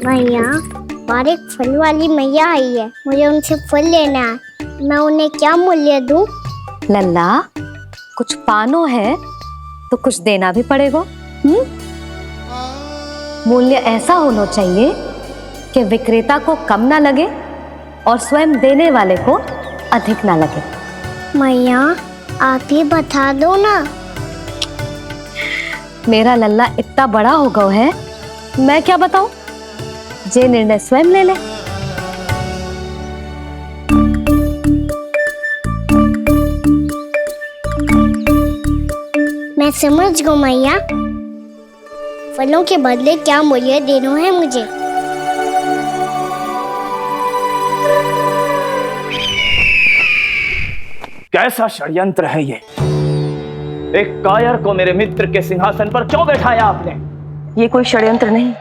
भैया, और एक फल वाली मैया आई है, मुझे उनसे फल लेना है। मैं उन्हें क्या मूल्य दूं? लल्ला, कुछ पानो है तो कुछ देना भी पड़ेगा। मूल्य ऐसा होना चाहिए कि विक्रेता को कम ना लगे और स्वयं देने वाले को अधिक ना लगे। मैया, आप ही बता दो ना। मेरा लल्ला इतना बड़ा हो गया है, मैं क्या बताऊं? जे निर्णय स्वयं ले ले। मैं समझ गई मैया, फलों के बदले क्या मूल्य देना है मुझे। कैसा षड्यंत्र है ये? एक कायर को मेरे मित्र के सिंहासन पर क्यों बैठाया आपने? ये कोई षड्यंत्र नहीं,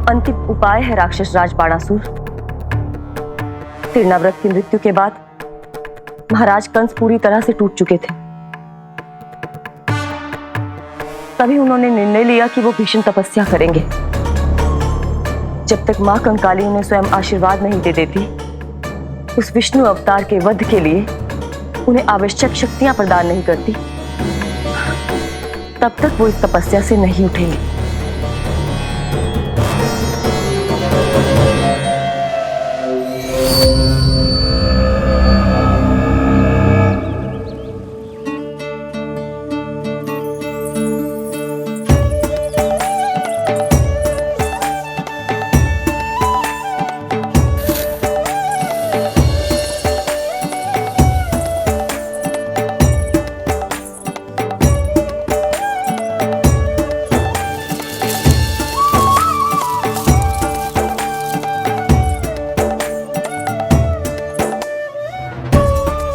अंतिम उपाय है राक्षस राज बाणासुर। तिरनाव्रत की मृत्यु के बाद महाराज कंस पूरी तरह से टूट चुके थे। तभी उन्होंने निर्णय लिया कि वो भीषण तपस्या करेंगे। जब तक मां कंकाली उन्हें स्वयं आशीर्वाद नहीं दे देती, उस विष्णु अवतार के वध के लिए उन्हें आवश्यक शक्तियां प्रदान नहीं करती, तब तक वो इस तपस्या से नहीं उठेंगे।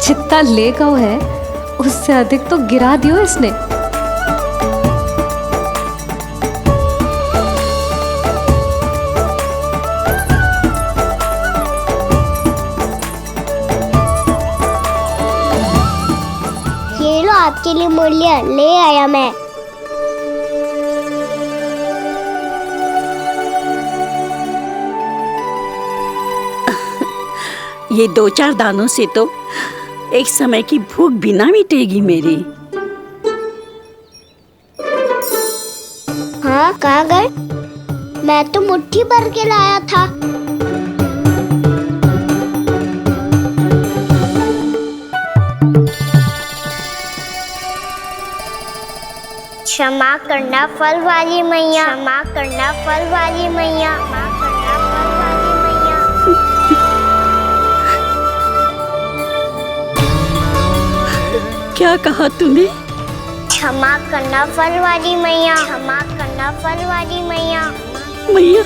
जितना ले गया है उससे अधिक तो गिरा दियो इसने। ये लो आपके लिए मूल्य, ले आया मैं। ये 2-4 दानों से तो एक समय की भूख भी ना मिटेगी मेरी। हाँ, कहाँ गए? मैं तो मुट्ठी भर के लाया था। क्षमा करना फल वाली मैया, क्षमा करना फल वाली मैया, क्षमा करना फल वाली मैया। क्या कहा तूने? क्षमा करना फल वाली मैया, क्षमा करना फल वाली मैया। मैया,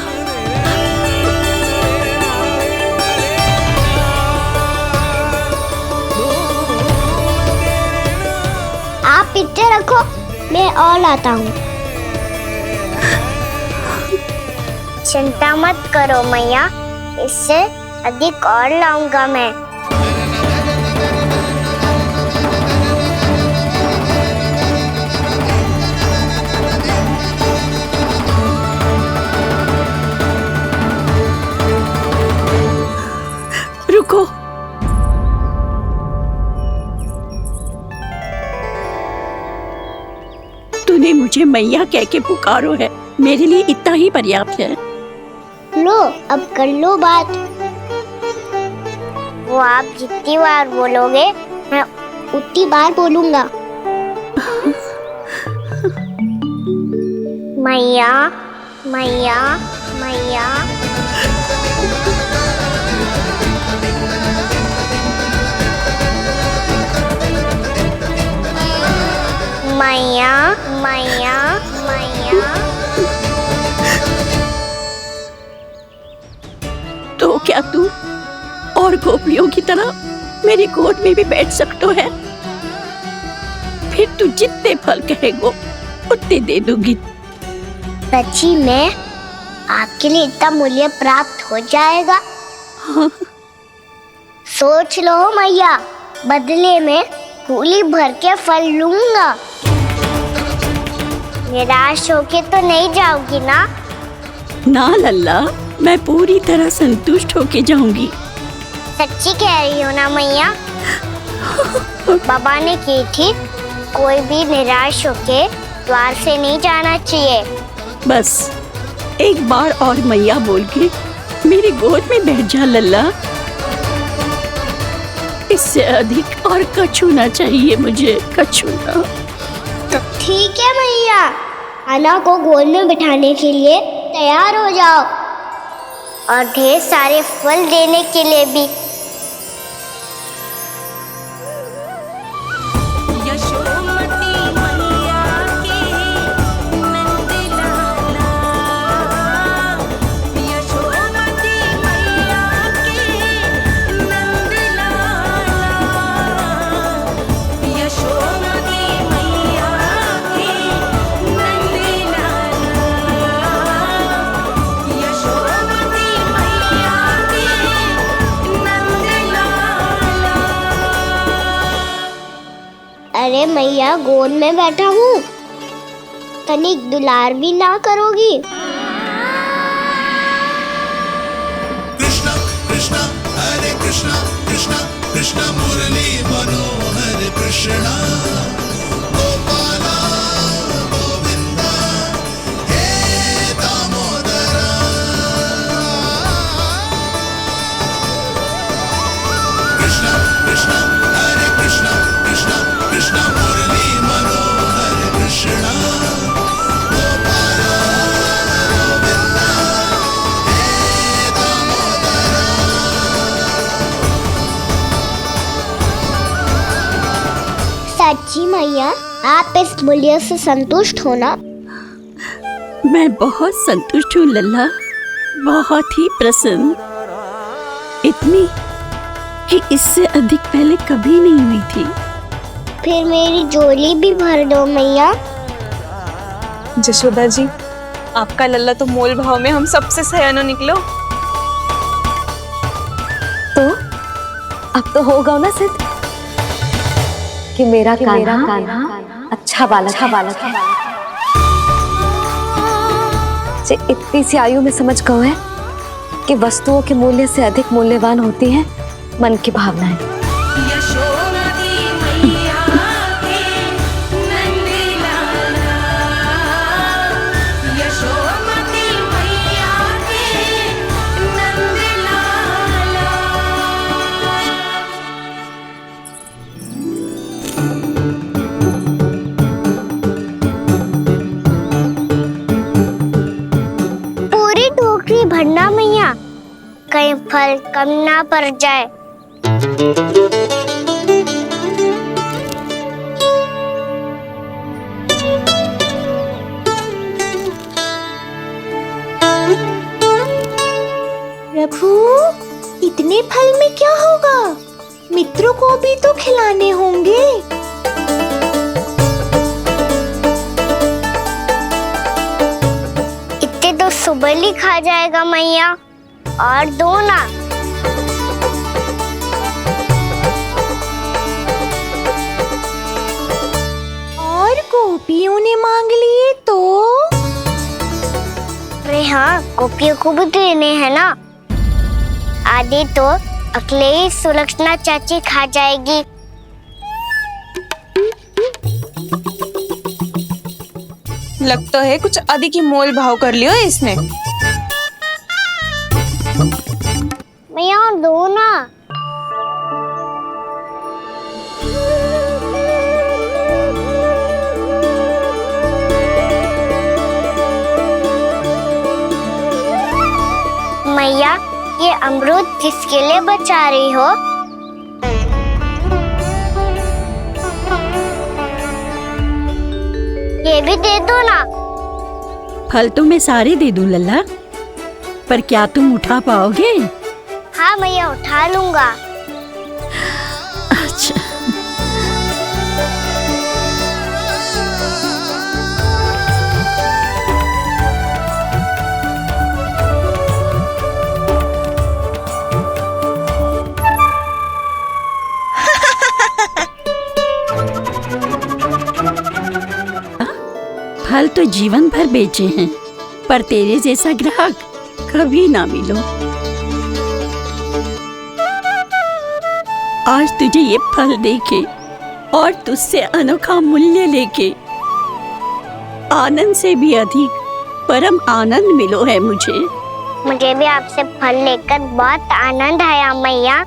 आप इतने रखो, मैं और लाता हूँ। चिंता मत करो मैया, इससे अधिक और लाऊंगा मैं। रुको। तूने मुझे मैया कह के पुकारो है, मेरे लिए इतना ही पर्याप्त है। लो, अब कर लो बात। वो आप जितनी बार बोलोगे, मैं उतनी बार बोलूंगा। मैया, मैया, मैया। मैया, मैया, मैया। तो क्या तू और गोपियों की तरह मेरी गोद में भी बैठ सकते है? फिर तू जितने फल कहेगो उतने दे दूंगी। सच्ची में आपके लिए इतना मूल्य प्राप्त हो जाएगा? हाँ। सोच लो मैया, बदले में झोली भर के फल लूंगा। निराश होके तो नहीं जाओगी ना? ना लल्ला, मैं पूरी तरह संतुष्ट होके जाऊंगी। सच्ची कह रही हो ना मैया? बाबा ने की थी, कोई भी निराश होके द्वार से नहीं जाना चाहिए। बस एक बार और मैया बोल के मेरी गोद में बैठ जा लल्ला। इससे अधिक और कछु ना चाहिए मुझे, कछु ना। ठीक है मैया, आना को गोद में बिठाने के लिए तैयार हो जाओ और ढेर सारे फल देने के लिए भी। अरे मैया, गोद में बैठा हूँ, तनिक दुलार भी ना करोगी? कृष्णा कृष्णा हरे कृष्णा कृष्णा कृष्णा मुरली मनोहर कृष्णा गोपाला गोविंदा हे दामोदरा। कृष्णा कृष्णा हरे कृष्णा कृष्णा कृष्णा मुरली मनोहर कृष्णा गोपाला गोविंदा हे दामोदरा। सच्ची मैया, आप इस मूल्य से संतुष्ट हो ना? मैं बहुत संतुष्ट हूँ लल्ला, बहुत ही प्रसन्न। इतनी कि इससे अधिक पहले कभी नहीं हुई थी। फिर मेरी झोली भी भर दो मैया। जशोदा जी, आपका लल्ला तो मोल भाव में हम सबसे सयानो निकलो। तो अब तो होगा ना सिद्ध कि मेरा कान्हा अच्छा बालक है। जे इतनी सी आयु में समझ गए है कि वस्तुओं के मूल्य से अधिक मूल्यवान होती हैं मन की भावनाएं। पूरी टोकरी भरना मैया, कहीं फल कम ना पड़ जाए। प्रभु, इतने फल में क्या होगा? मित्रों को भी तो खिलाने होंगे। इतने तो सुबह ही खा जाएगा मैया, और दो ना। और गोपियों ने मांग लिए तो? अरे हाँ, गोपियों को भी देने हैं ना। आधे तो अकेले ही सुलक्षणा चाची खा जाएगी। लगता है कुछ अधिक ही मोल भाव कर लियो इसने। मैया और दो ना। मैया, ये अमरूद किसके लिए बचा रही हो? ये भी दे दो ना। फल तो मैं सारे दे दूं लल्ला, पर क्या तुम उठा पाओगे? हाँ मैया, उठा लूंगा। अच्छा। फल तो जीवन भर बेचे हैं, पर तेरे जैसा ग्राहक कभी ना मिलो। आज तुझे ये फल देके और तुझसे अनोखा मूल्य लेके आनंद से भी अधिक परम आनंद मिलो है मुझे। मुझे भी आपसे फल लेकर बहुत आनंद आया मैया।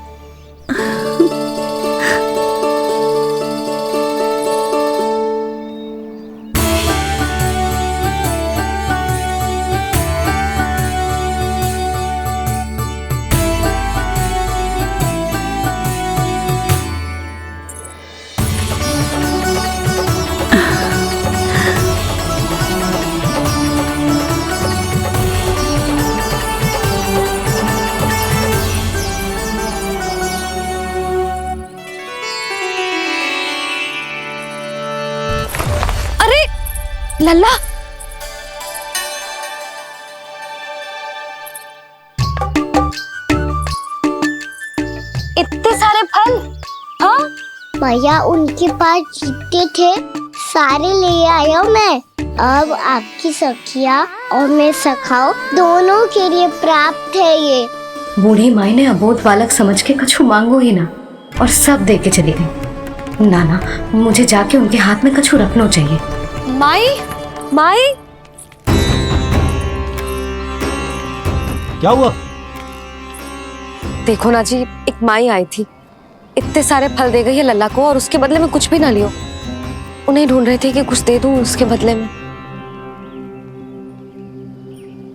लल्ला, इतने सारे फल? हाँ भैया उनके पास जितने थे सारे ले आया मैं। अब आपकी सखिया और मैं सखाओ दोनों के लिए प्राप्त है ये। बूढ़ी माई ने अबोध बालक समझ के कछु मांगो ही ना और सब दे के चली गई। नाना, मुझे जाके उनके हाथ में कछु रखना चाहिए। माई, माई, क्या हुआ? देखो ना जी, एक माई आई थी, इतने सारे फल दे गई है लल्ला को और उसके बदले में कुछ भी ना लियो। उन्हें ढूंढ रहे थे कि कुछ दे दूं उसके बदले में।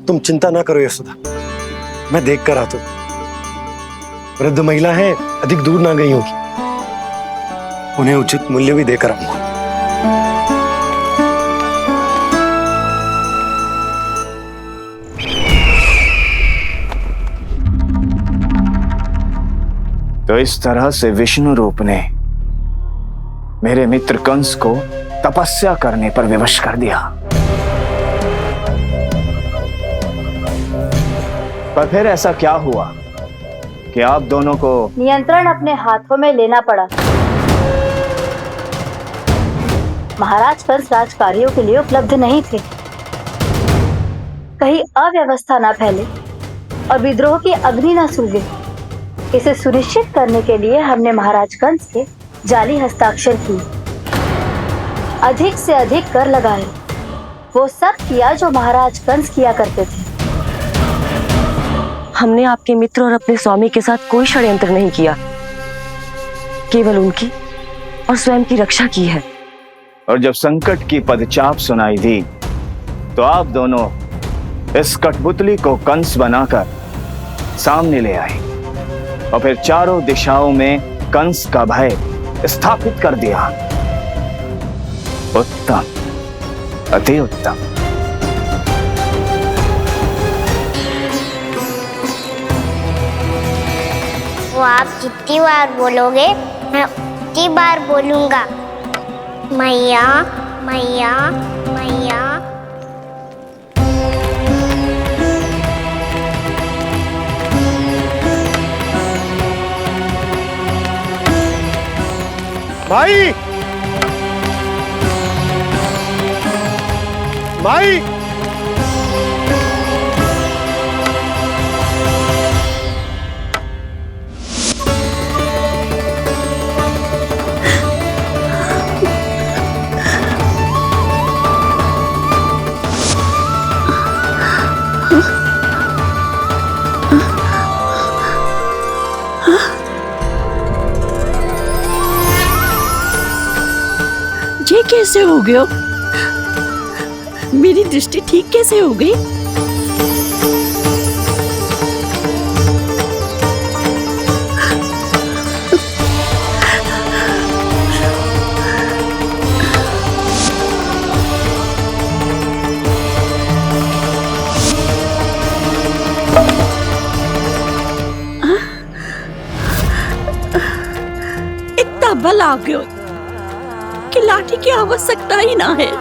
तुम चिंता ना करो यशोदा, मैं देख कर आता हूं। वृद्ध महिला है, अधिक दूर ना गई होगी, उन्हें उचित मूल्य भी देकर आऊंगा। तो इस तरह से विष्णु रूप ने मेरे मित्र कंस को तपस्या करने पर विवश कर दिया। पर फिर ऐसा क्या हुआ कि आप दोनों को नियंत्रण अपने हाथों में लेना पड़ा। महाराज कंस राजकार्यों के लिए उपलब्ध नहीं थे। कहीं अव्यवस्था न फैले और विद्रोह की अग्नि न सूझे, इसे सुनिश्चित करने के लिए हमने महाराज कंस के जाली हस्ताक्षर किए, अधिक से अधिक कर लगाए। वो सब किया जो महाराज कंस किया करते थे। हमने आपके मित्र और अपने स्वामी के साथ कोई षड्यंत्र नहीं किया, केवल उनकी और स्वयं की रक्षा की है। और जब संकट की पदचाप सुनाई दी तो आप दोनों इस कठपुतली को कंस बनाकर सामने ले आए और फिर चारों दिशाओं में कंस का भय स्थापित कर दिया। उत्तम, अति उत्तम। वो आप जितनी बार बोलोगे मैं उतनी बार बोलूंगा। मैया मैया मैया। माई, माई, ये कैसे हो गया? मेरी दृष्टि ठीक कैसे हो गई? इतना बल आ गया कि लाठी की आवश्यकता ही ना है।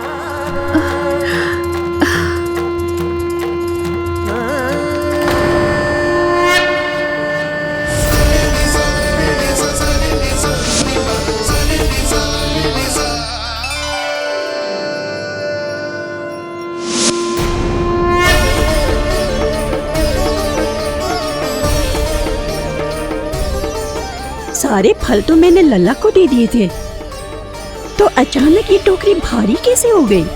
सारे फल तो मैंने लल्ला को दे दिए थे, तो अचानक ये टोकरी भारी कैसे हो गई?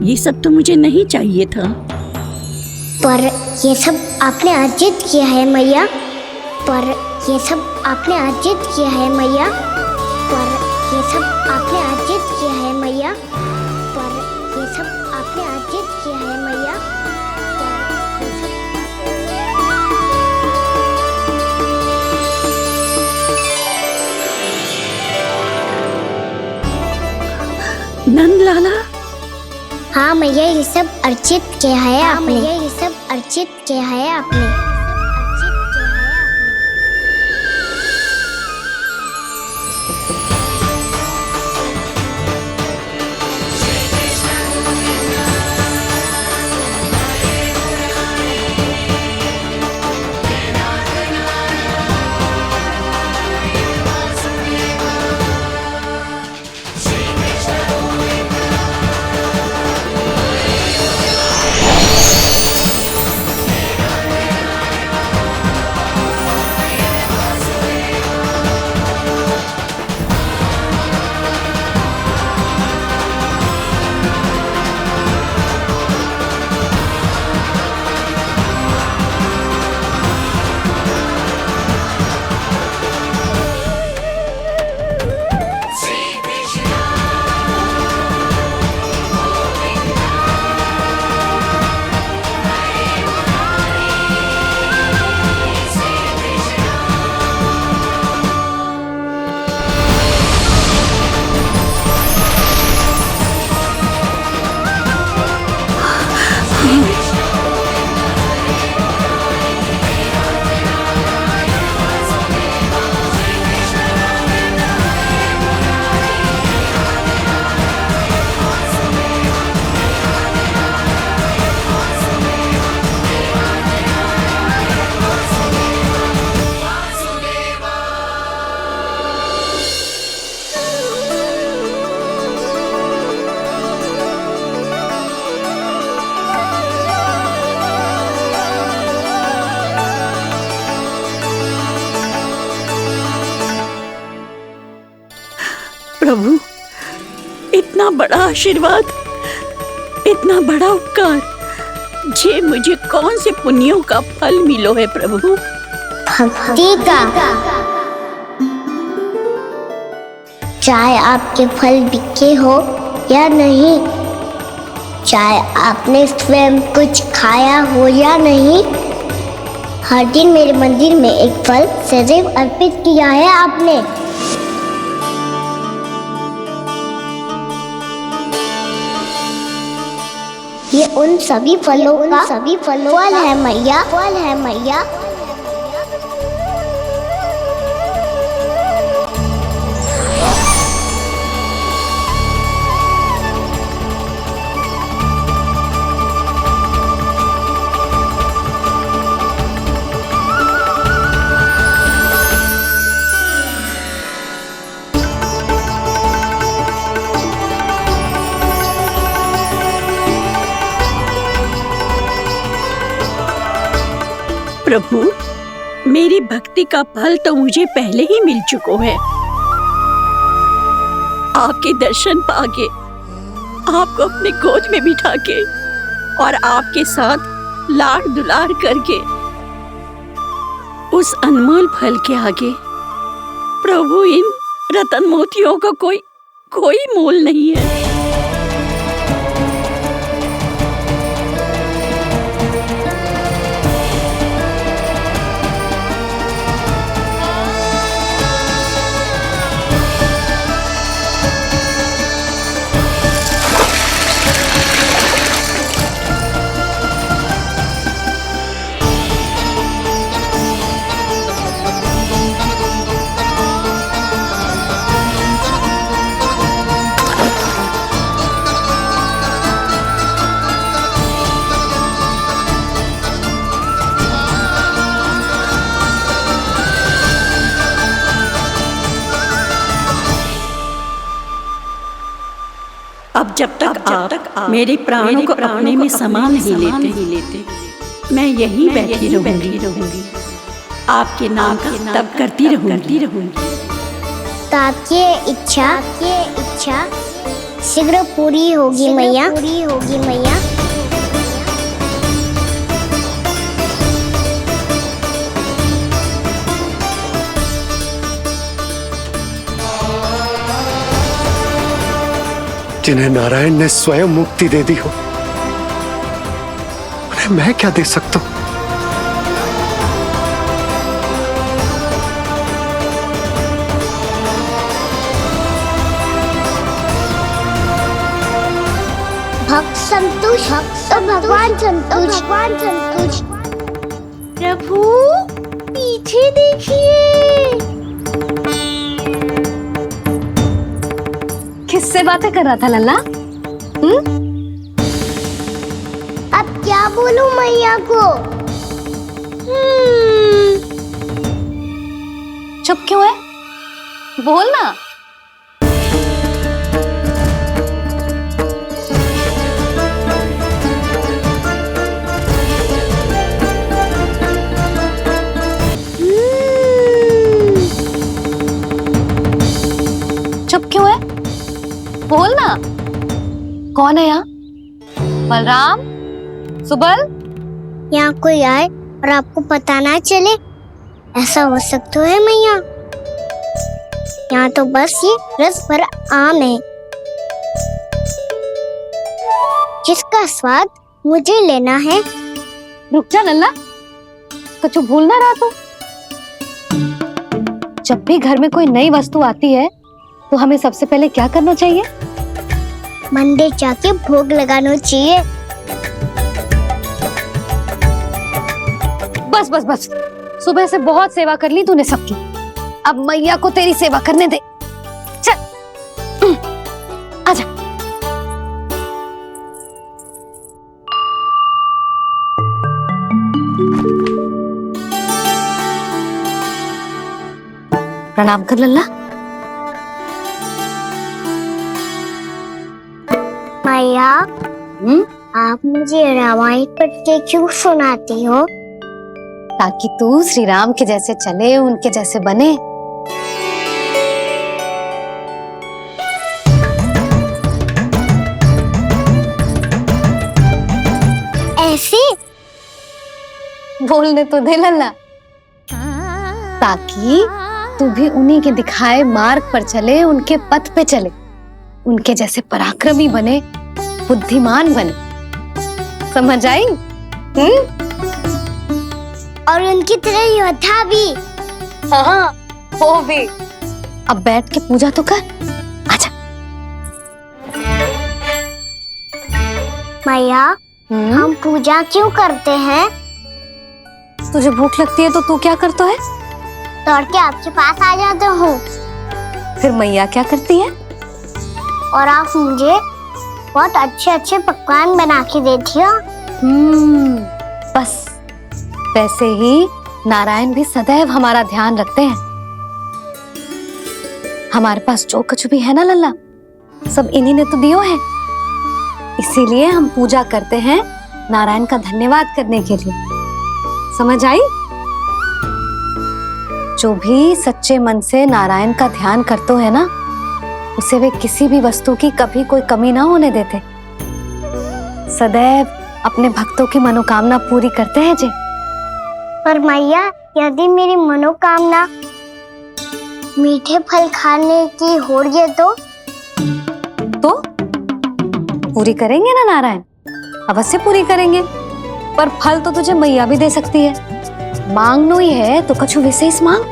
ये सब तो मुझे नहीं चाहिए था। पर ये सब आपने अर्जित किया है मैया। पर ये सब आपने अर्जित किया है मैया। पर ये सब आपने अर्जित किया है मैया। पर ये सब आपने अर्जित किया है मैया। नंद लाला, हाँ मैया, ये सब अर्जित किया है आपने। ये सब अर्जित किया है आपने। प्रभु, इतना बड़ा आशीर्वाद, इतना बड़ा उपकार, जे मुझे कौन से पुण्यों का फल मिलो है प्रभु? भक्ति का। चाहे आपके फल बिके हो या नहीं, चाहे आपने स्वयं कुछ खाया हो या नहीं, हर दिन मेरे मंदिर में एक फल सदैव अर्पित किया है आपने। ये उन सभी फलों का फल है मैया। फल है मैया। प्रभु, मेरी भक्ति का फल तो मुझे पहले ही मिल चुका है। आपके दर्शन पाके, आपको अपने गोद में बिठा के और आपके साथ लाड दुलार करके, उस अनमोल फल के आगे प्रभु इन रतन मोतियों का कोई मोल नहीं है। आप मेरे प्राणों को अपने में समा नहीं लेते, मैं यहीं बैठी रहूंगी, आपके नाम का तप करती रहूंगी। तो आपकी इच्छा शीघ्र पूरी होगी मैया। जिन्हें नारायण ने स्वयं मुक्ति दे दी हो, उन्हें मैं क्या दे सकता हूं? भक्त संतोष तो भगवान संतोष। प्रभु पीछे देखिए। किससे बातें कर रहा था लल्ला? अब क्या बोलूं मैया को? चुप क्यों है? बोल ना। चुप क्यों है? बोल ना। कौन है यहाँ? बलराम, सुबल? यहाँ कोई आए और आपको पता ना चले, ऐसा हो सकता है मैया? यहाँ तो बस ये रस भरा आम है, जिसका स्वाद मुझे लेना है। रुक जा लल्ला, कुछ भूल ना रहा तू। जब भी घर में कोई नई वस्तु आती है तो हमें सबसे पहले क्या करना चाहिए? मंदिर जाके भोग लगाना चाहिए। बस बस बस, सुबह से बहुत सेवा कर ली तूने सबकी, अब मैया को तेरी सेवा करने दे। चल आजा। प्रणाम कर लल्ला। मैया, आप मुझे रामायण पढ़ के क्यों सुनाती हो? ताकि तू श्री राम के जैसे चले, उनके जैसे बने। ऐसे बोलने तो दे लल्ला, ताकि तू भी उन्हीं के दिखाए मार्ग पर चले, उनके पथ पे चले, उनके जैसे पराक्रमी बने, बुद्धिमान बने। समझ आई? और उनकी तरह योद्धा भी। हाँ, वो भी। अब बैठ के पूजा तो कर। आजा। मैया, हम पूजा क्यों करते हैं? तुझे भूख लगती है तो तू क्या करता है? दौड़ के आपके पास आ जाता हूँ। फिर मैया क्या करती है? और आप मुझे बहुत अच्छे अच्छे पकवान बना के देती हो। बस वैसे ही नारायण भी सदैव हमारा ध्यान रखते हैं। हमारे पास जो कुछ भी है ना लल्ला, सब इन्हीं ने तो दियो है। इसीलिए हम पूजा करते हैं नारायण का धन्यवाद करने के लिए। समझ आई? जो भी सच्चे मन से नारायण का ध्यान करते है ना, उसे वे किसी भी वस्तु की कभी कोई कमी ना होने देते। सदैव अपने भक्तों की मनोकामना पूरी करते हैं जी। पर मैया, यदि मेरी मनोकामना मीठे फल खाने की हो रही तो पूरी करेंगे ना नारायण? अवश्य पूरी करेंगे, पर फल तो तुझे मैया भी दे सकती है। मांगनो ही है तो कुछ विशेष मांग।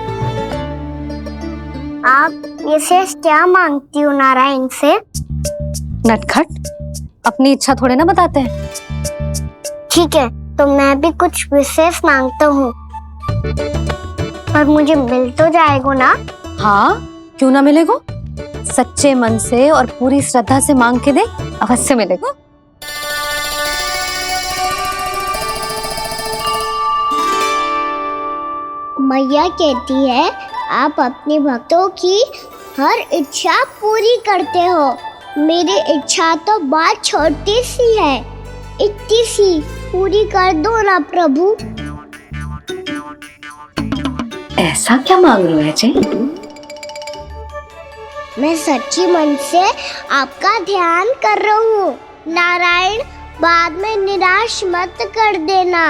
आप विशेष क्या मांगती हो नारायण से? नटखट, अपनी इच्छा थोड़े ना बताते हैं। ठीक है, तो मैं भी कुछ विशेष मांगता हूँ, पर मुझे मिल तो जाएगा ना? हाँ, क्यों ना मिलेगा? सच्चे मन से और पूरी श्रद्धा से मांग के दे, अवश्य मिलेगा। मैया कहती है आप अपने भक्तों की हर इच्छा पूरी करते हो। मेरी इच्छा तो बहुत छोटी सी है, इतनी सी पूरी कर दो ना प्रभु। ऐसा क्या मांग रहे हो अजय? मैं सच्ची मन से आपका ध्यान कर रहा हूँ। नारायण, बाद में निराश मत कर देना।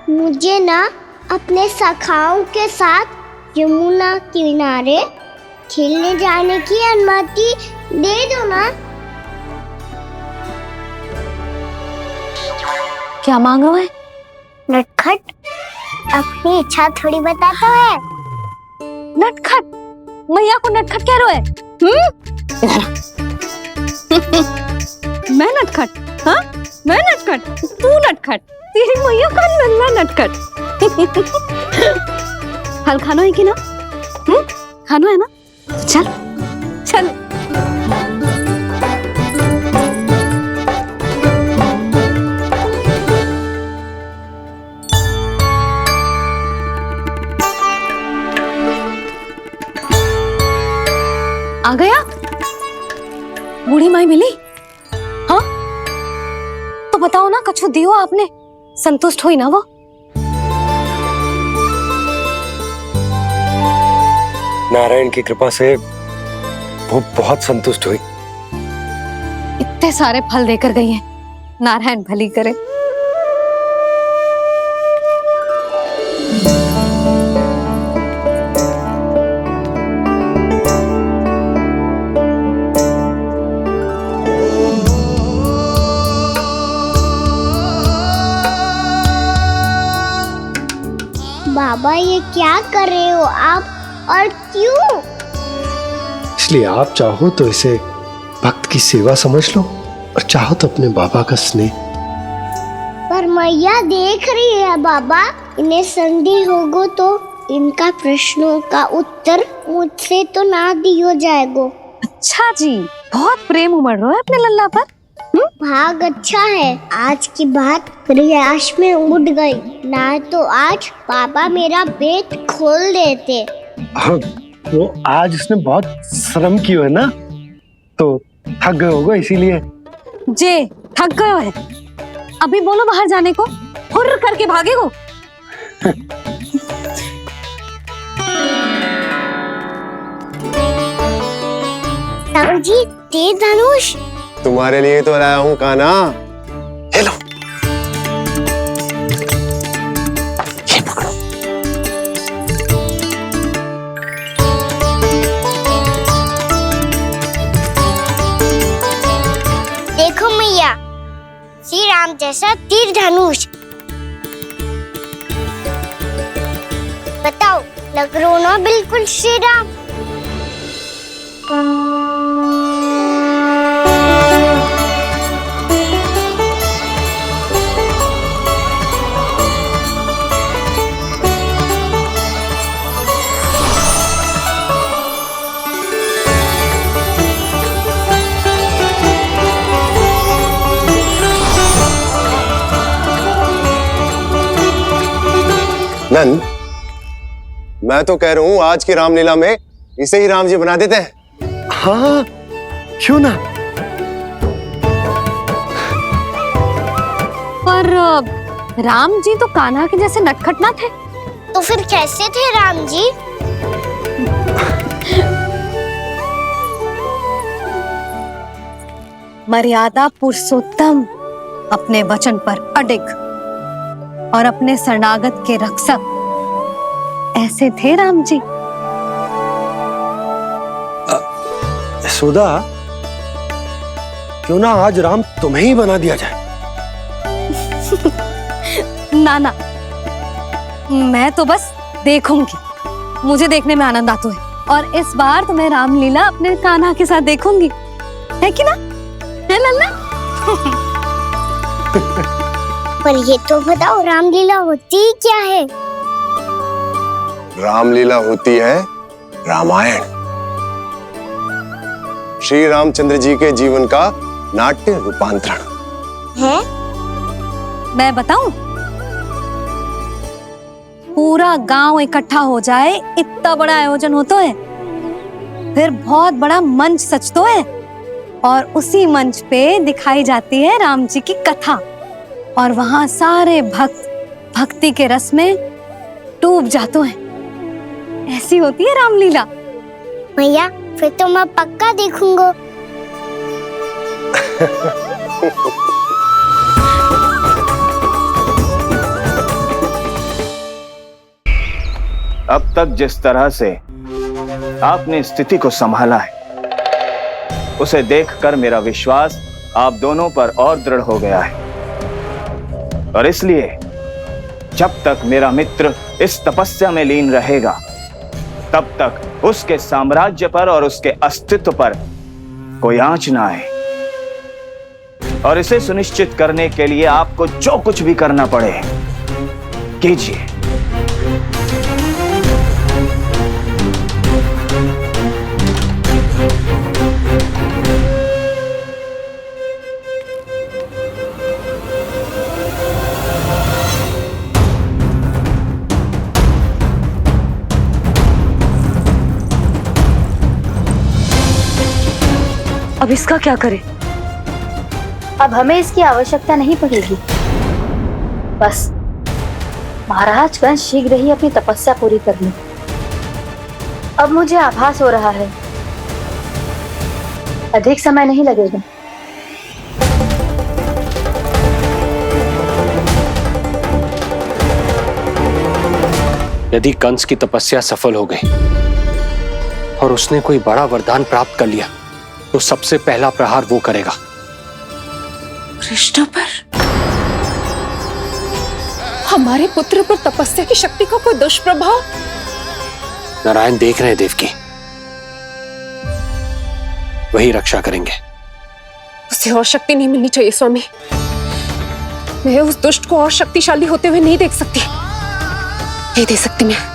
मुझे ना अपने सखाओं के साथ यमुना किनारे खेलने जाने की अनुमति दे दो ना। क्या मांग रहा है? नटखट अपनी इच्छा थोड़ी बताता है। नटखट? मैया को नटखट कह रहे है? मैं नटखट? हाँ, मैं नटखट? तू नटखट? तेरी मैया का नल्ला नटखट। फल खाना है कि ना? खाना है ना? चल चल। आ गया? बूढ़ी माई मिली? हाँ, तो बताओ ना, कछु दियो आपने, संतुष्ट हुई ना वो? नारायण की कृपा से वो बहुत संतुष्ट हुई। इतने सारे फल देकर गई हैं, नारायण भली करे। बाबा, ये क्या कर रहे हो आप, और क्यों? इसलिए आप चाहो तो इसे भक्त की सेवा समझ लो, और चाहो तो अपने बाबा का स्नेह। पर मैया देख रही है बाबा, इन्हें संदेह होगो तो इनका प्रश्नों का उत्तर मुझसे तो ना दियो जाएगो। अच्छा जी, बहुत प्रेम उमड़ रहा है अपने लल्ला पर। भाग अच्छा है, आज की बात प्रयास में उड़ गई, ना तो आज पापा मेरा पेट खोल देते। वो आज उसने बहुत श्रम किया है ना, तो थक गए होगा इसीलिए। जे थक गयो है, अभी बोलो बाहर जाने को, हुर्र करके भागेगो। जी, तेज धनुष तुम्हारे लिए तो लाया हूँ कान्हा। ले लो। ये पकड़ो। देखो मैया, श्री राम जैसा तीर धनुष। बताओ, लग रहा ना बिल्कुल श्री राम? नंद, मैं तो कह रहा हूँ आज की रामलीला में इसे ही राम जी बना देते हैं। हाँ, क्यों ना? पर राम जी तो कान्हा के जैसे नटखट ना थे। तो फिर कैसे थे राम जी? मर्यादा पुरुषोत्तम, अपने वचन पर अडिग और अपने शरणागत के रक्षक, ऐसे थे राम जी। यशोदा, क्यों ना आज राम तुम्हें ही बना दिया जाए? ना ना, मैं तो बस देखूंगी, मुझे देखने में आनंद आता है, और इस बार तो मैं रामलीला अपने कान्हा के साथ देखूंगी, है कि ना? है लल्ला? पर ये तो बताओ, रामलीला होती क्या है? रामलीला होती है रामायण, श्री रामचंद्र जी के जीवन का नाट्य रूपांतरण है। मैं बताऊं? पूरा गांव इकट्ठा हो जाए, इतना बड़ा आयोजन होता है, फिर बहुत बड़ा मंच सजतो है, और उसी मंच पे दिखाई जाती है राम जी की कथा और वहां सारे भक्त भक्ति के रस में डूब जाते हैं। ऐसी होती है रामलीला। मैया फिर तो मैं पक्का देखूंगा। अब तक जिस तरह से आपने स्थिति को संभाला है, उसे देखकर मेरा विश्वास आप दोनों पर और दृढ़ हो गया है। और इसलिए जब तक मेरा मित्र इस तपस्या में लीन रहेगा, तब तक उसके साम्राज्य पर और उसके अस्तित्व पर कोई आंच ना आए। और इसे सुनिश्चित करने के लिए आपको जो कुछ भी करना पड़े कीजिए। अब इसका क्या करें? अब हमें इसकी आवश्यकता नहीं पड़ेगी। बस महाराज कंस शीघ्र ही अपनी तपस्या पूरी कर ले। अब मुझे आभास हो रहा है अधिक समय नहीं लगेगा। यदि कंस की तपस्या सफल हो गई और उसने कोई बड़ा वरदान प्राप्त कर लिया, तो सबसे पहला प्रहार वो करेगा। कृष्ण पर? हमारे पुत्र पर तपस्या की शक्ति का कोई दुष्प्रभाव? नारायण देख रहे हैं देवकी, वही रक्षा करेंगे। उसे और शक्ति नहीं मिलनी चाहिए स्वामी। मैं उस दुष्ट को और शक्तिशाली होते हुए नहीं देख सकती, नहीं दे सकती मैं।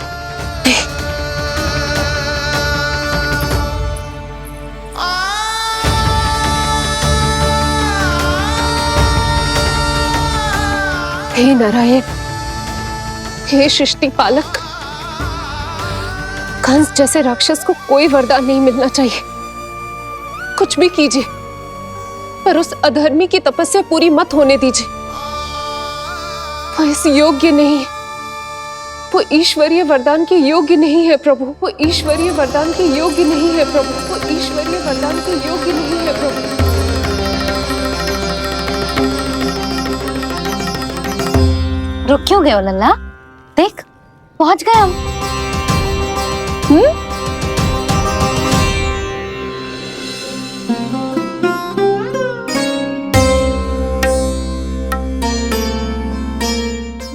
हे नारायण, हे सृष्टि पालक, कंस जैसे राक्षस को कोई वरदान नहीं मिलना चाहिए। कुछ भी कीजिए, पर उस अधर्मी की तपस्या पूरी मत होने दीजिए। वो इस योग्य नहीं है, वो ईश्वरीय वरदान के योग्य नहीं है प्रभु। वो ईश्वरीय वरदान के योग्य नहीं है प्रभु। वो ईश्वरीय वरदान के योग्य नहीं है प्रभु। रुक क्यों गए हो लल्ला? देख पहुंच गए हम।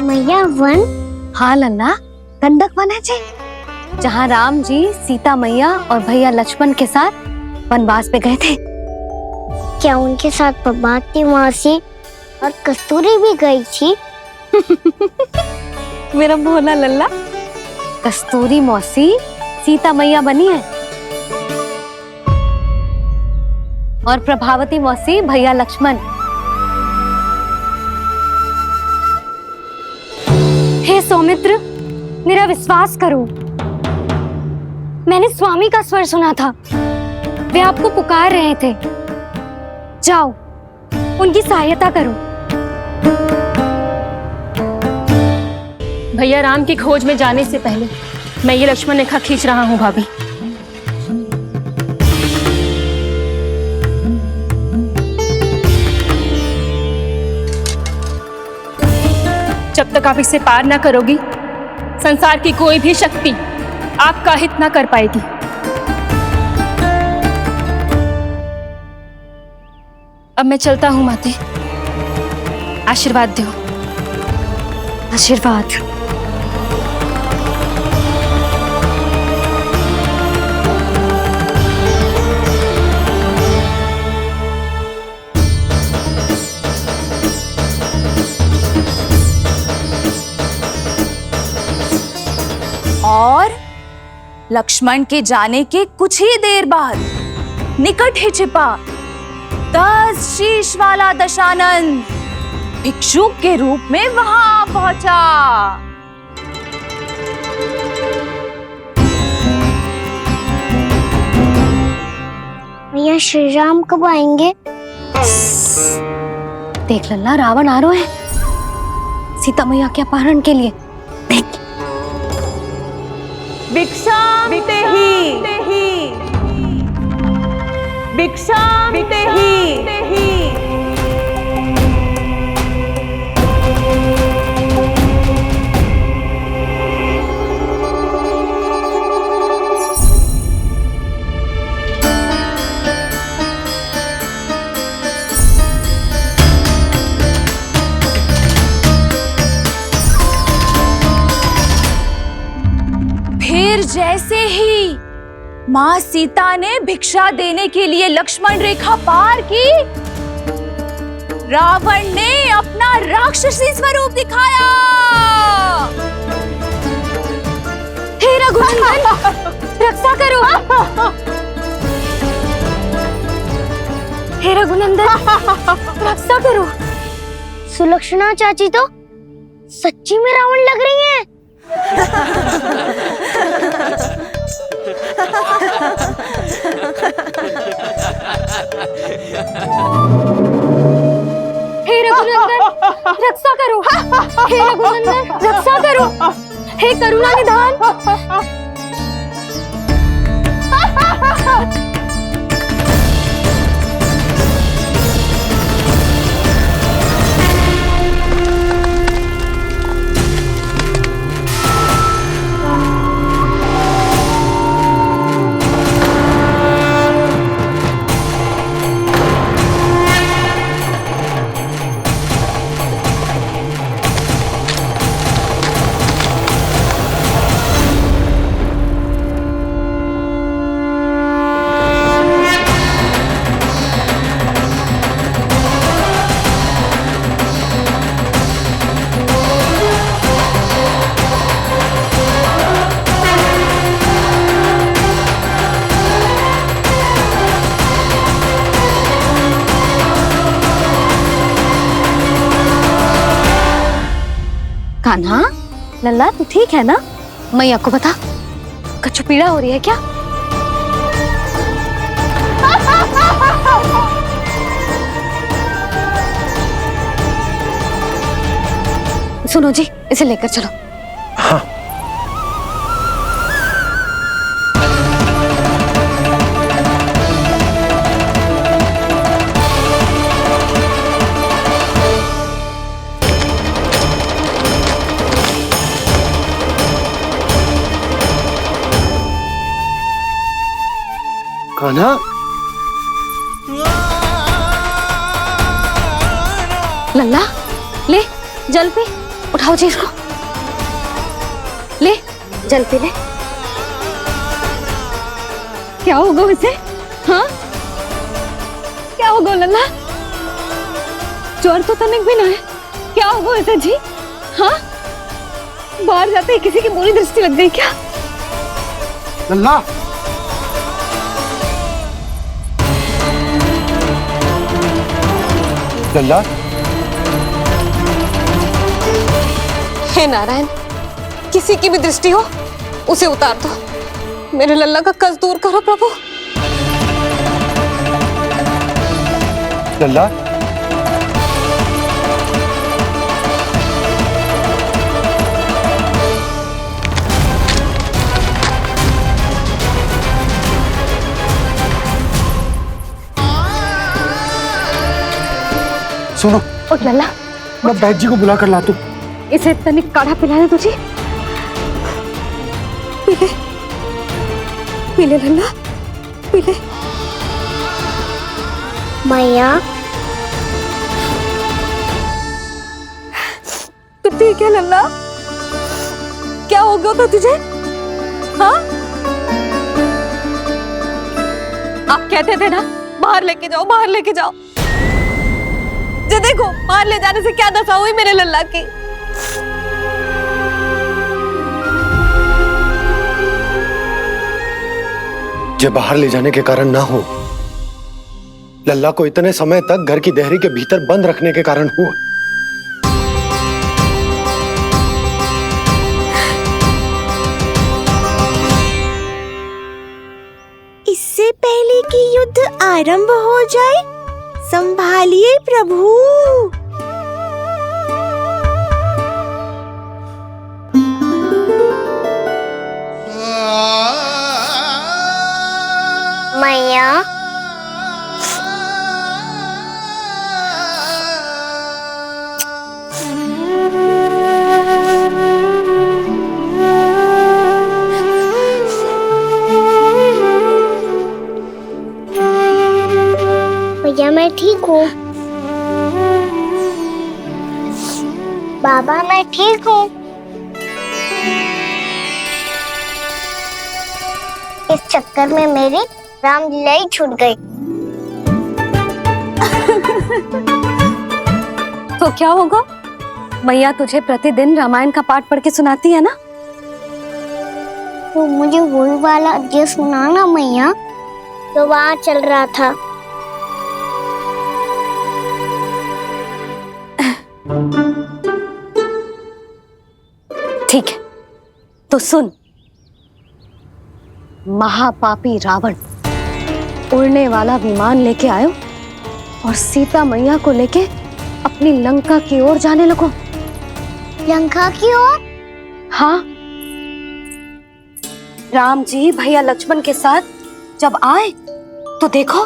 मैया वन? हाँ लल्ला, गंडक वन है जी, जहाँ राम जी सीता मैया और भैया लक्ष्मण के साथ वनवास पे गए थे। क्या उनके साथ पद्मावती मौसी और कस्तूरी भी गई थी? मेरा भोला लल्ला, कस्तूरी मौसी सीता मैया बनी है और प्रभावती मौसी भैया लक्ष्मण। हे सौमित्र, मेरा विश्वास करो, मैंने स्वामी का स्वर सुना था। वे आपको पुकार रहे थे। जाओ, उनकी सहायता करो। भैया राम की खोज में जाने से पहले मैं ये लक्ष्मण रेखा खींच रहा हूँ भाभी। जब तक आप इसे पार ना करोगी, संसार की कोई भी शक्ति आपका हित ना कर पाएगी। अब मैं चलता हूँ माते, आशीर्वाद दो। आशीर्वाद। और लक्ष्मण के जाने के कुछ ही देर बाद निकट ही छिपा 10 शीश वाला दशानन भिक्षुक के रूप में वहां पहुंचा। भैया श्री राम कब आएंगे? देख लल्ला, रावण आ रहा है सीता मैया के अपहरण के लिए। देख। भिक्षाम देहि, भिक्षाम देहि। फिर जैसे ही माँ सीता ने भिक्षा देने के लिए लक्ष्मण रेखा पार की, रावण ने अपना राक्षसी स्वरूप दिखाया। हे रघुनंदन, रक्षा करो। हे रघुनंदन, रक्षा करो। सुलक्षणा चाची तो सच्ची में रावण लग रही हैं। हे रघुनंदन, रक्षा करो। हे रघुनंदन, रक्षा करो। हे करुणा निधान। कान्हा, लल्ला तू ठीक है ना? मैया को बता, कछु पीड़ा हो रही है क्या? सुनो जी, इसे लेकर चलो। हाँ। कान्हा, लल्ला ले जल पी, उठाओ जी इसको, ले जल पी ले। क्या होगा इसे? हाँ क्या होगा लल्ला? ज्वर तो तनिक भी ना है, क्या होगा इसे जी? हाँ बाहर जाते ही किसी की बुरी दृष्टि लग गई क्या? लल्ला, लल्ला। हे नारायण, किसी की भी दृष्टि हो उसे उतार दो। मेरे लल्ला का कष्ट दूर करो प्रभु। लल्ला, सुनो, ओ लल्ला, मैं बैद जी को बुला कर लाता हूँ। इसे तनिक काढ़ा पिलाने तुझे। पीले पीले लल्ला, पीले। मैया, तो ठीक है लल्ला, क्या हो गया था तुझे? हाँ आप कहते थे ना बाहर लेके जाओ, बाहर लेके जाओ। जे देखो बाहर ले जाने से क्या दशा हुई मेरे लल्ला की। ये बाहर ले जाने के कारण ना हो, लल्ला को इतने समय तक घर की देहरी के भीतर बंद रखने के कारण हुआ। इससे पहले कि युद्ध आरंभ हो जाए। संभालिए प्रभु। मैया, भैया मैं ठीक हूँ। बाबा मैं ठीक हूँ। इस चक्कर में मेरी रामलीला ही छूट गई। तो क्या होगा? मैया तुझे प्रतिदिन रामायण का पाठ पढ़ के सुनाती है ना? तो मुझे वही वाला अध्याय सुनाना मैया, तो वहाँ चल रहा था। ठीक है, तो सुन। महापापी रावण उड़ने वाला विमान लेके आयो और सीता मैया को लेके अपनी लंका की ओर जाने लगो। लंका की ओर? हाँ, राम जी भैया लक्ष्मण के साथ जब आए तो देखो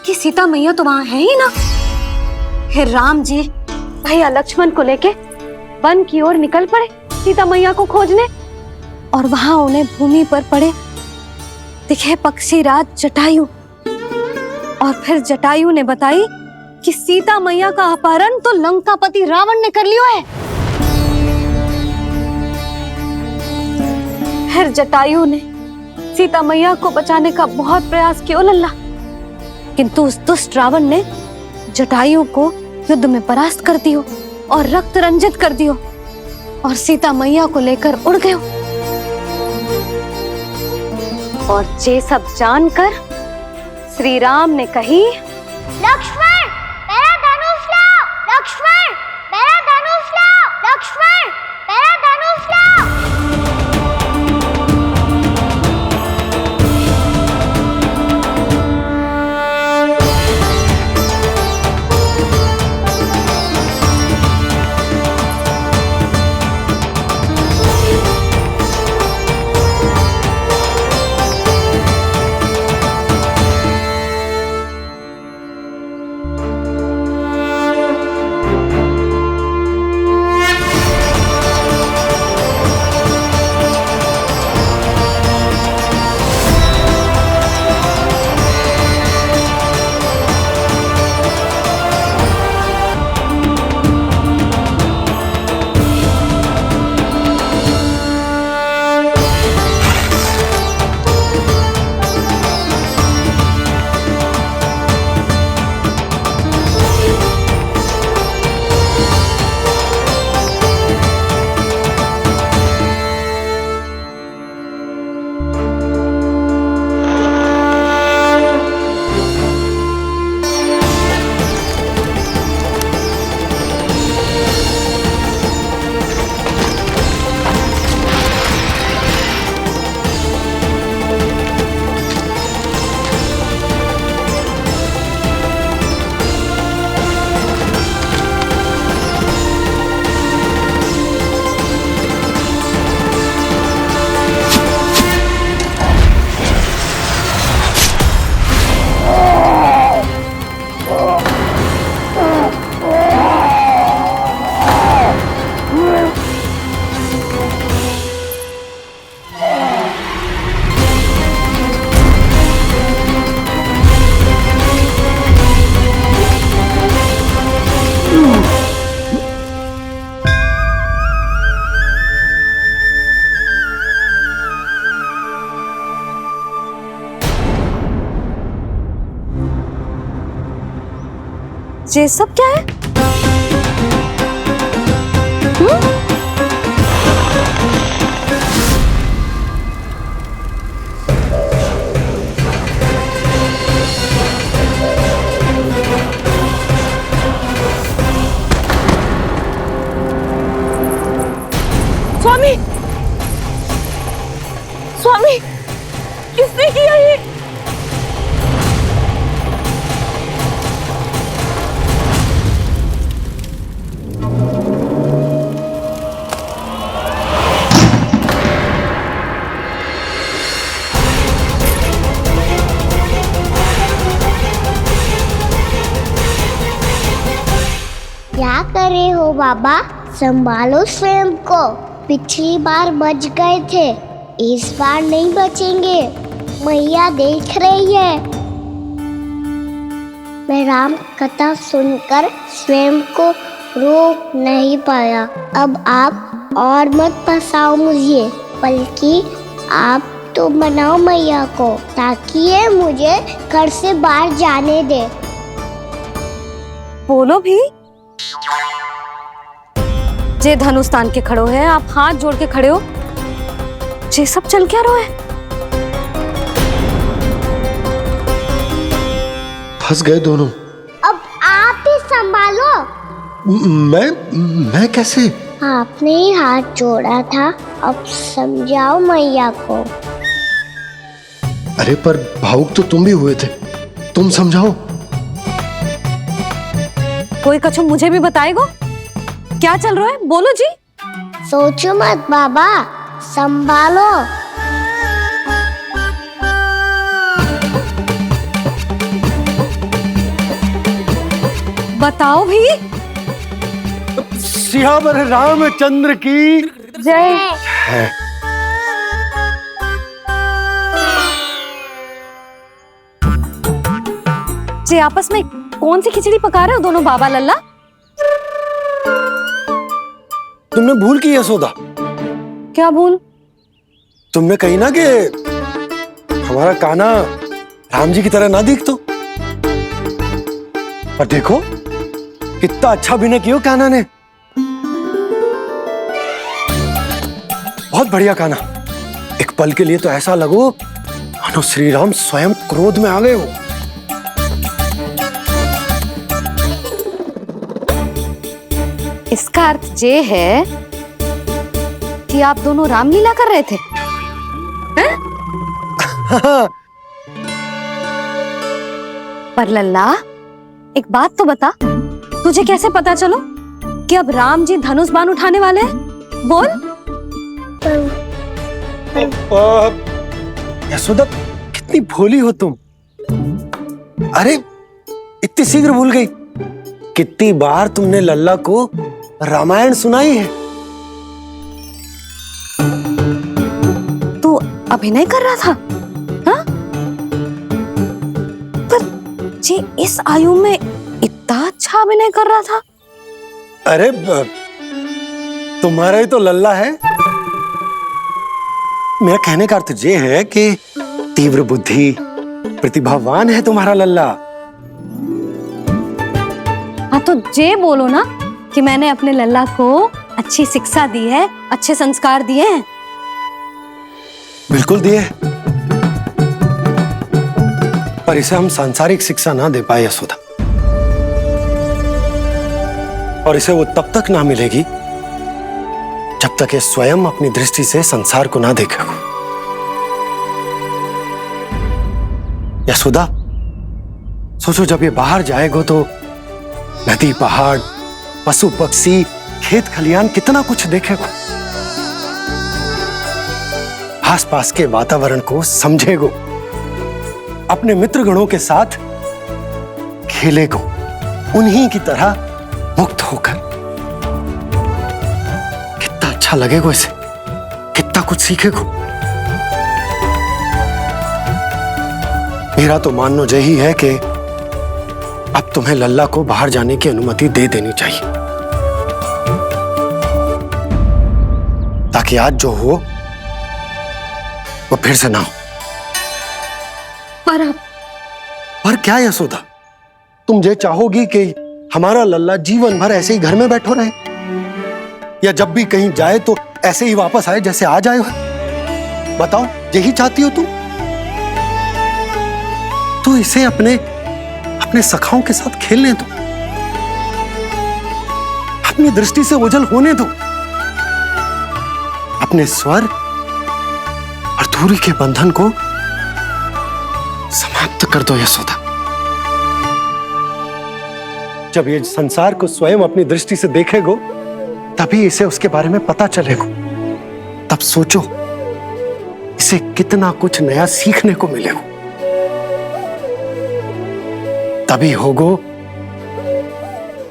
कि सीता मैया तो वहां है ही ना। फिर राम जी भैया लक्ष्मण को लेके वन की ओर निकल पड़े सीता मैया को खोजने, और वहां उन्हें भूमि पर पड़े दिखे पक्षी राज जटायु। और फिर जटायु ने बताई कि सीता मैया का अपहरण तो लंकापति रावण ने कर लियो है। फिर जटायु ने सीता मैया को बचाने का बहुत प्रयास किया लल्ला, किंतु उस दुष्ट रावण ने जटायु को युद्ध में परास्त कर दियो और रक्त रंजित कर दियो और सीता मैया को लेकर उड़ गयो। और ये सब जानकर श्री राम ने कही, लक्ष्मण मेरा धनुष लाओ, लक्ष्मण मेरा धनुष लाओ, लक्ष्मण मेरा धनुष लाओ। ये सब क्या है? स्वामी, स्वामी, किसने किया ये? करे हो बाबा? संभालो स्वयं को। पिछली बार बच गए थे, इस बार नहीं बचेंगे। मैया देख रही है। मैं राम कथा सुनकर स्वयं को रोक नहीं पाया। अब आप और मत फंसाओ मुझे, बल्कि आप तो बनाओ मैया को, ताकि ये मुझे घर से बाहर जाने दे। बोलो भी। जे धनुष तान के खड़ो है, आप हाथ जोड़ के खड़े हो, जे सब चल क्या रहा है? फंस गए दोनों। अब आप ही संभालो। मैं कैसे? आपने ही हाथ जोड़ा था, अब समझाओ मैया को। अरे पर भावुक तो तुम भी हुए थे, तुम समझाओ। कोई कछु मुझे भी बताएगो? क्या चल रहा है? बोलो जी। सोचो मत बाबा, संभालो। बताओ भी। सियावर रामचंद्र की जय। है। जे आपस में कौन सी खिचड़ी पका रहे हो दोनों बाबा लल्ला? तुमने भूल की यशोदा? क्या भूल? तुमने कही ना कि हमारा कान्हा राम जी की तरह ना दिख तो। पर देखो कितना अच्छा अभिनय किया कान्हा ने। बहुत बढ़िया कान्हा। एक पल के लिए तो ऐसा लगो मानो श्री राम स्वयं क्रोध में आ गए हो। इसका अर्थ ये है कि आप दोनों रामलीला कर रहे थे, हैं? पर लल्ला एक बात तो बता, तुझे कैसे पता चलो कि अब राम जी धनुष बाण उठाने वाले हैं? बोल। यशोदा कितनी भोली हो तुम। अरे इतनी शीघ्र भूल गई। कितनी बार तुमने लल्ला को रामायण सुनाई है। तू अभिनय कर रहा था, हाँ? पर जे इस आयु में इतना अच्छा अभिनय कर रहा था। अरे तुम्हारा ही तो लल्ला है। मेरा कहने का अर्थ ये है कि तीव्र बुद्धि, प्रतिभावान है तुम्हारा लल्ला। हाँ तो जे बोलो ना कि मैंने अपने लल्ला को अच्छी शिक्षा दी है, अच्छे संस्कार दिए हैं। बिल्कुल दिए, पर इसे हम सांसारिक शिक्षा ना दे पाए यशोदा। और इसे वो तब तक ना मिलेगी जब तक ये स्वयं अपनी दृष्टि से संसार को ना देखेगा। यशोदा सोचो, जब ये बाहर जाएगा तो नदी, पहाड़, पशु पक्षी, खेत खलियान कितना कुछ देखेगा। आसपास के वातावरण को समझेगो, अपने मित्रगणों के साथ खेलेगो, उन्हीं की तरह मुक्त होकर। कितना अच्छा लगेगा इसे, कितना कुछ सीखेगो। मेरा तो मानना यही है कि अब तुम्हें लल्ला को बाहर जाने की अनुमति दे देनी चाहिए, ताकि आज जो हो वो फिर से ना हो। पर क्या यशोदा, तुम ये चाहोगी कि हमारा लल्ला जीवन भर ऐसे ही घर में बैठो रहे, या जब भी कहीं जाए तो ऐसे ही वापस आए जैसे आज आए हो? बताओ, यही चाहती हो तुम? तो इसे अपने सखाओं के साथ खेलने दो, अपनी दृष्टि से ओझल होने दो, अपने स्वर और दूरी के बंधन को समाप्त कर दो यशोदा। जब ये संसार को स्वयं अपनी दृष्टि से देखेगो, तभी इसे उसके बारे में पता चलेगा। तब सोचो इसे कितना कुछ नया सीखने को मिलेगा। तभी होगो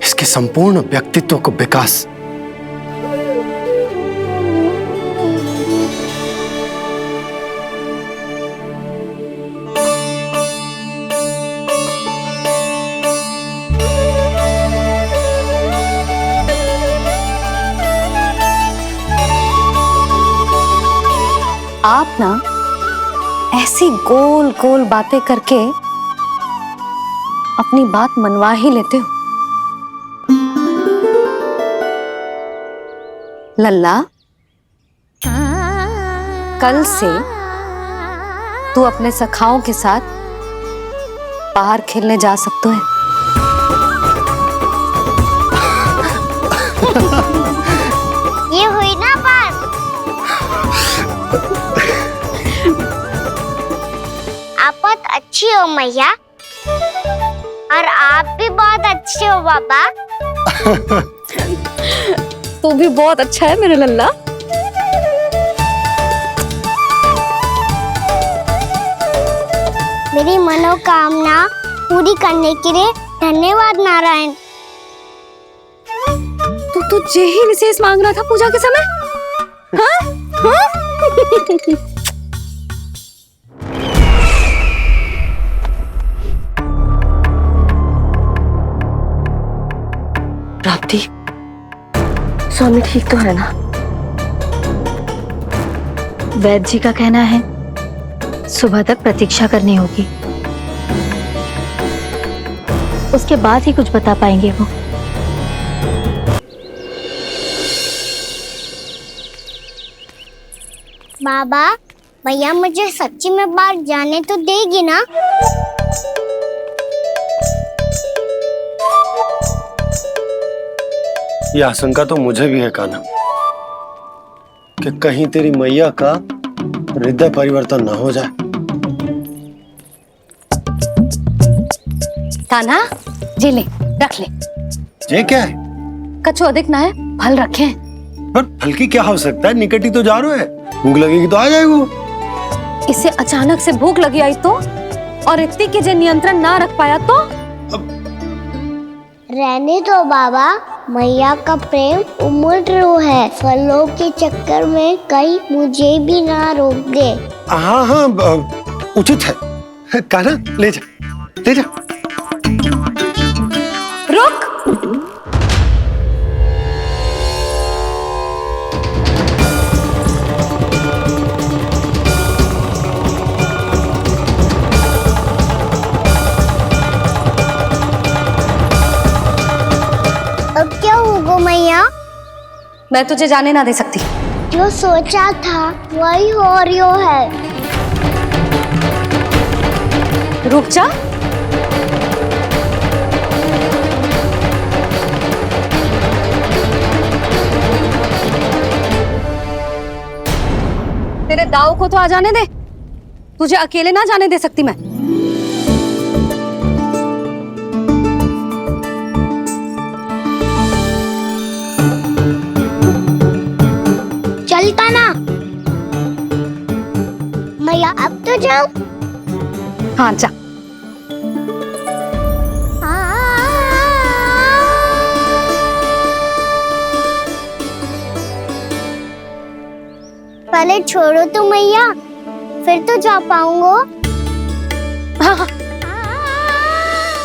इसके संपूर्ण व्यक्तित्व को विकास। आप ना ऐसी गोल गोल बातें करके अपनी बात मनवा ही लेते हो। लल्ला, कल से तू अपने सखाओं के साथ बाहर खेलने जा सकते हैं। ये हुई ना बात। आप बहुत अच्छी हो मैया, और आप भी बहुत अच्छे हो बाबा। तू भी बहुत अच्छा है मेरे लल्ला। मेरी मनोकामना पूरी करने के लिए धन्यवाद नारायण। तू जे ही विशेष मांग रहा था पूजा के समय? हाँ? हाँ? प्राप्ति, स्वामी ठीक तो है ना? वैद्य जी का कहना है सुबह तक प्रतीक्षा करनी होगी, उसके बाद ही कुछ बता पाएंगे वो। बाबा, भैया मुझे सच्ची में बाहर जाने तो देगी ना? ये आशंका तो मुझे भी है कान्हा, कि कहीं तेरी मैया का हृदय परिवर्तन ना हो जाए। कान्हा, जे ले, रख ले। ये क्या है? कछु अधिक ना है, फल रखे हैं। पर फल की क्या हो सकता है, निकट ही तो जा रहे हैं, भूख लगेगी तो आ जाएगा। इसे अचानक से भूख लगी आई तो, और इतनी के जे नियंत्रण ना रख पाया तो? रहने दो बाबा, मैया का प्रेम उमड़ रो है, फलों के चक्कर में कहीं मुझे भी ना रोक दे। हाँ हाँ, उचित है। कान्हा, ले जा, ले जा। रुक। अब क्या होगा मैया? मैं तुझे जाने ना दे सकती। जो सोचा था वही हो रही है। रुक जा। तेरे दाव को तो आ जाने दे, तुझे अकेले ना जाने दे सकती मैं। चलता ना मैया, अब तो जाओ। हाँ जा। पहले छोड़ो तो मैया, फिर तो जा पाऊंगा। हाँ,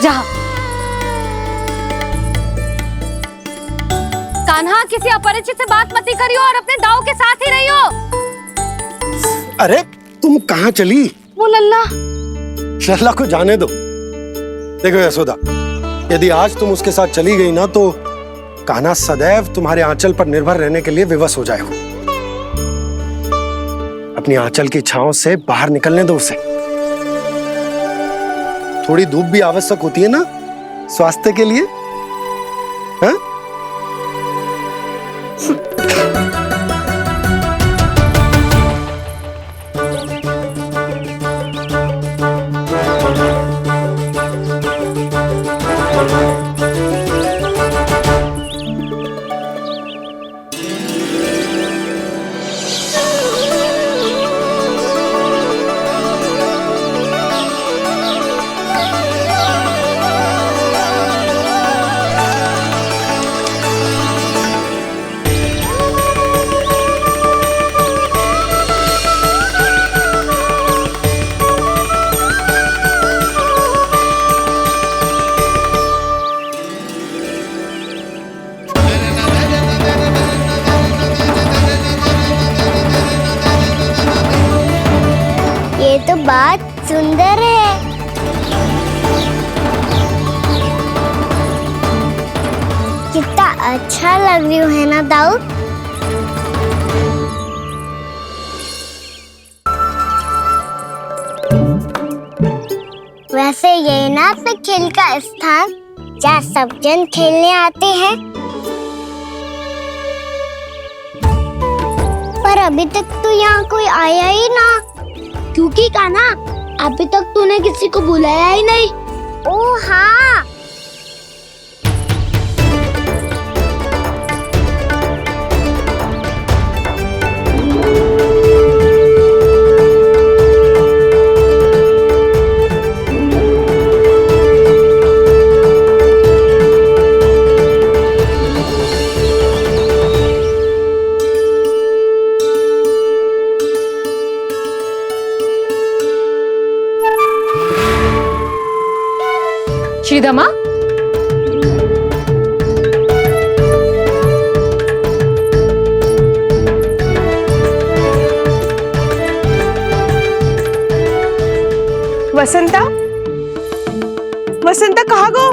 जा। कान्हा, किसी अपरिचित से बात मत करियो और अपने दाव के साथ ही रहियो। अरे तुम कहाँ चली? वो लल्ला। लल्ला को जाने दो। देखो यशोदा, यदि आज तुम उसके साथ चली गई ना तो कान्हा सदैव तुम्हारे आंचल पर निर्भर रहने के लिए विवश हो जाएगा। अपनी आंचल की छांव से बाहर निकलने दो उसे। थोड़ी धूप भी आवश्यक होती है ना स्वास्थ्य के लिए, हैं? ये तो बात सुंदर है। कितना अच्छा लग रही है ना दाऊद। वैसे ये ना अपने खेल का स्थान जहाँ सब जन खेलने आते हैं, पर अभी तक तो यहाँ कोई आया ही ना। क्योंकि कान्हा अभी तक तूने किसी को बुलाया ही नहीं। ओ हाँ, श्रीदमा, वसंता, वसंता कहाँ गो?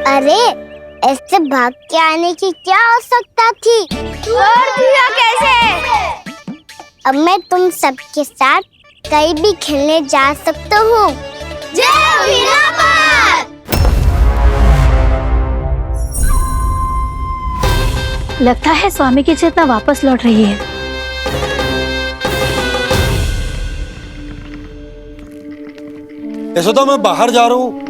अरे ऐसे भाग के आने की क्या आवश्यकता थी? कैसे? अब मैं तुम सबके साथ कहीं भी खेलने जा सकता हूँ। जय वीरापात! लगता है स्वामी की चेतना वापस लौट रही है। यशोदा, मैं बाहर जा रहा हूँ।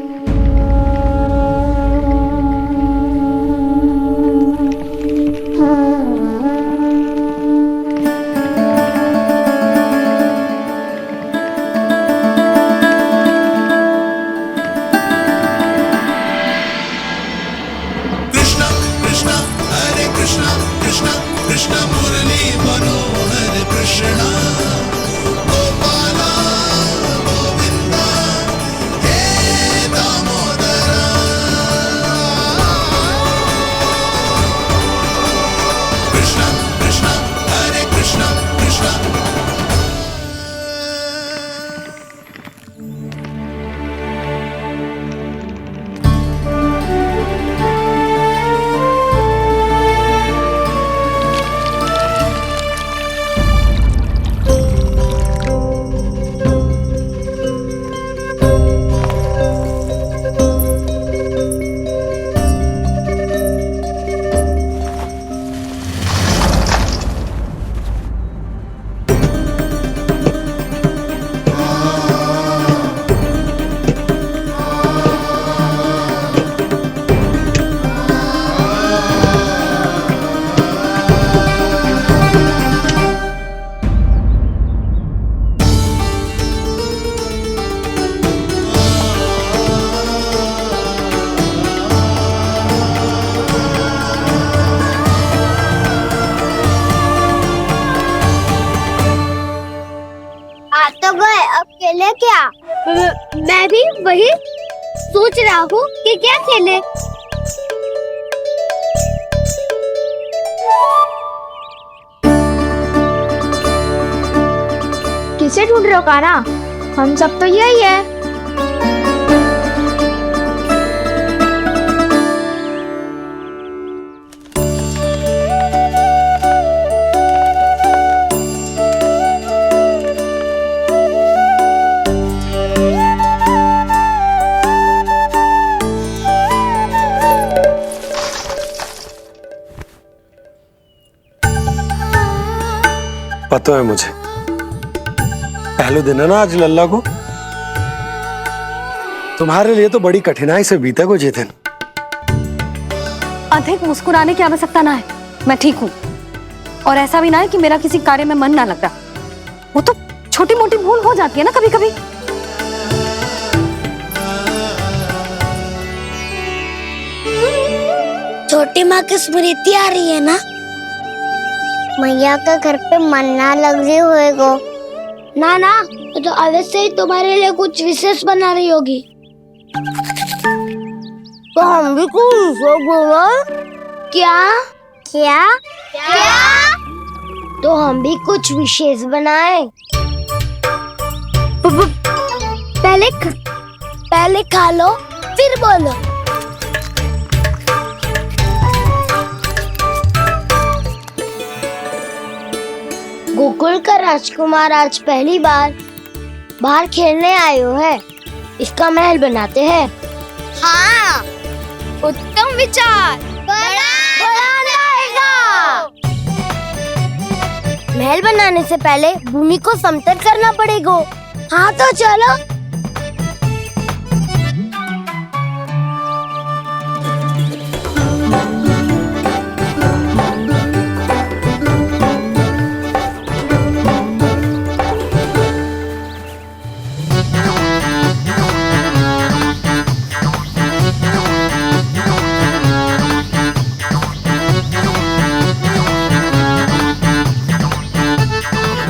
कृष्ण कृष्ण हरे कृष्ण कृष्ण कृष्ण मुरली मनोहर कृष्ण गोपाला गोविंदा हे दामोदरा। कृष्ण कृष्ण हरे कृष्ण कृष्ण तो गए, अब खेले क्या? मैं भी वही सोच रहा हूँ कि क्या खेले। किसे ढूंढ रहे हो कान्हा? हम सब तो यही है। पता है मुझे, पहले दिन है ना आज लल्ला को। तुम्हारे लिए तो बड़ी कठिनाई से बीता को ये दिन। अधिक मुस्कुराने की आवश्यकता ना है, मैं ठीक हूँ। और ऐसा भी ना है कि मेरा किसी कार्य में मन ना लग रहा। वो तो छोटी मोटी भूल हो जाती है ना कभी कभी। छोटी माँ की स्मृति आ रही है ना? मैया का घर पे मन ना लग रही होएगो। ना ना, तो अवश्य ही तुम्हारे लिए कुछ विशेष बना रही होगी। तो हम भी कुछ विशेष बोला? क्या क्या क्या? तो हम भी कुछ विशेष बनाएं। पहले खा लो फिर बोलो। गोकुल का राजकुमार आज पहली बार बाहर खेलने आए हो है, इसका महल बनाते हैं। हाँ, उत्तम विचार। बनाना आएगा। महल बनाने से पहले भूमि को समतल करना पड़ेगा। हाँ तो चलो।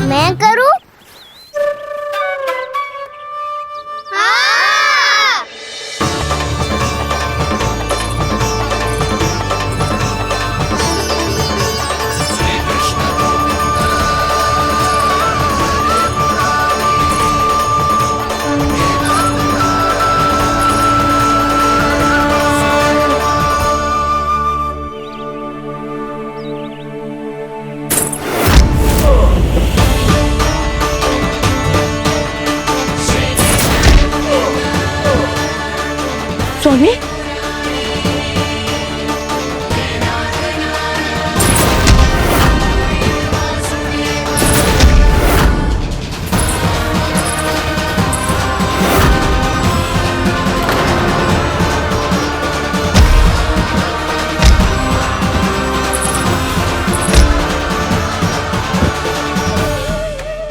मैं करूं? हाँ। स्वामी,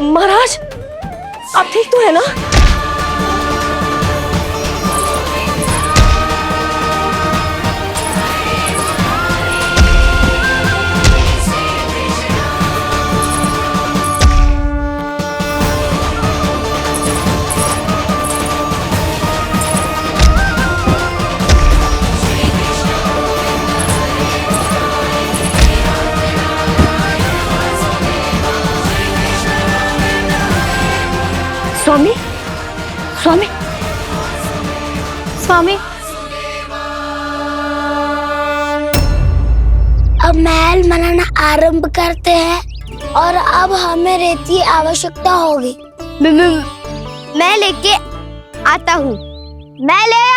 महाराज आप ठीक तो है ना? स्वामी, स्वामी, स्वामी, अब महल बनाना आरंभ करते हैं और अब हमें रेत की आवश्यकता होगी। मैं लेके आता हूँ। मैं ले